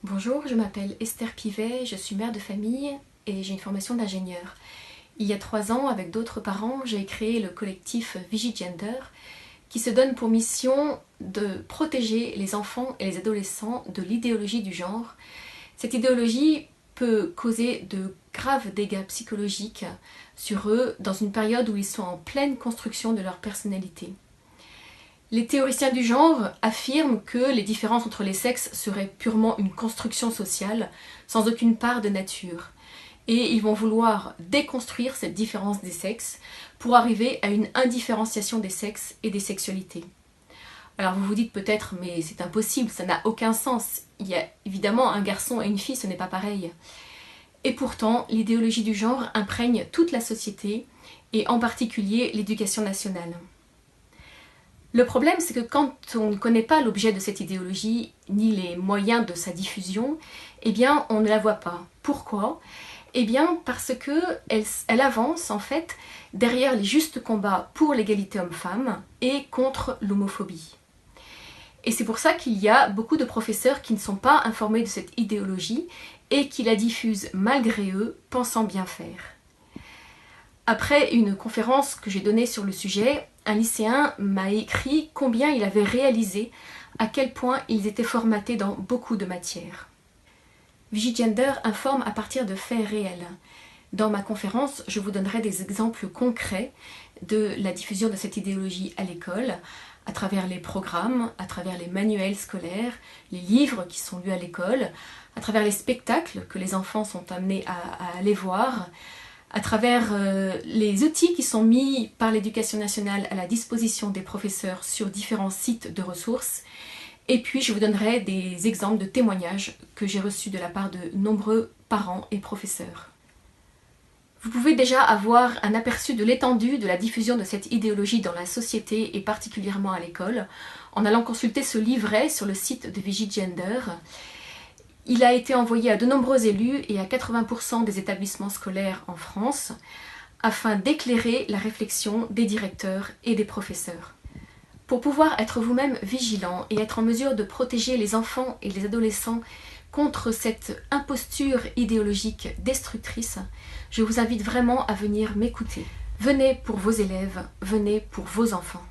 Bonjour, je m'appelle Esther Pivet, je suis mère de famille et j'ai une formation d'ingénieur. Il y a 3 ans, avec d'autres parents, j'ai créé le collectif Vigigender qui se donne pour mission de protéger les enfants et les adolescents de l'idéologie du genre. Cette idéologie peut causer de graves dégâts psychologiques sur eux dans une période où ils sont en pleine construction de leur personnalité. Les théoriciens du genre affirment que les différences entre les sexes seraient purement une construction sociale, sans aucune part de nature. Et ils vont vouloir déconstruire cette différence des sexes pour arriver à une indifférenciation des sexes et des sexualités. Alors vous vous dites peut-être, mais c'est impossible, ça n'a aucun sens. Il y a évidemment un garçon et une fille, ce n'est pas pareil. Et pourtant, l'idéologie du genre imprègne toute la société, et en particulier l'éducation nationale. Le problème, c'est que quand on ne connaît pas l'objet de cette idéologie, ni les moyens de sa diffusion, eh bien, on ne la voit pas. Pourquoi ? Eh bien, parce qu'elle avance, en fait, derrière les justes combats pour l'égalité homme-femme et contre l'homophobie. Et c'est pour ça qu'il y a beaucoup de professeurs qui ne sont pas informés de cette idéologie et qui la diffusent malgré eux, pensant bien faire. Après une conférence que j'ai donnée sur le sujet, un lycéen m'a écrit combien il avait réalisé à quel point ils étaient formatés dans beaucoup de matières. Vigigender informe à partir de faits réels. Dans ma conférence, je vous donnerai des exemples concrets de la diffusion de cette idéologie à l'école, à travers les programmes, à travers les manuels scolaires, les livres qui sont lus à l'école, à travers les spectacles que les enfants sont amenés à aller voir, à travers les outils qui sont mis par l'Éducation nationale à la disposition des professeurs sur différents sites de ressources. Et puis je vous donnerai des exemples de témoignages que j'ai reçus de la part de nombreux parents et professeurs. Vous pouvez déjà avoir un aperçu de l'étendue de la diffusion de cette idéologie dans la société et particulièrement à l'école en allant consulter ce livret sur le site de Vigigender. Il a été envoyé à de nombreux élus et à 80% des établissements scolaires en France afin d'éclairer la réflexion des directeurs et des professeurs. Pour pouvoir être vous-même vigilant et être en mesure de protéger les enfants et les adolescents contre cette imposture idéologique destructrice, je vous invite vraiment à venir m'écouter. Venez pour vos élèves, venez pour vos enfants.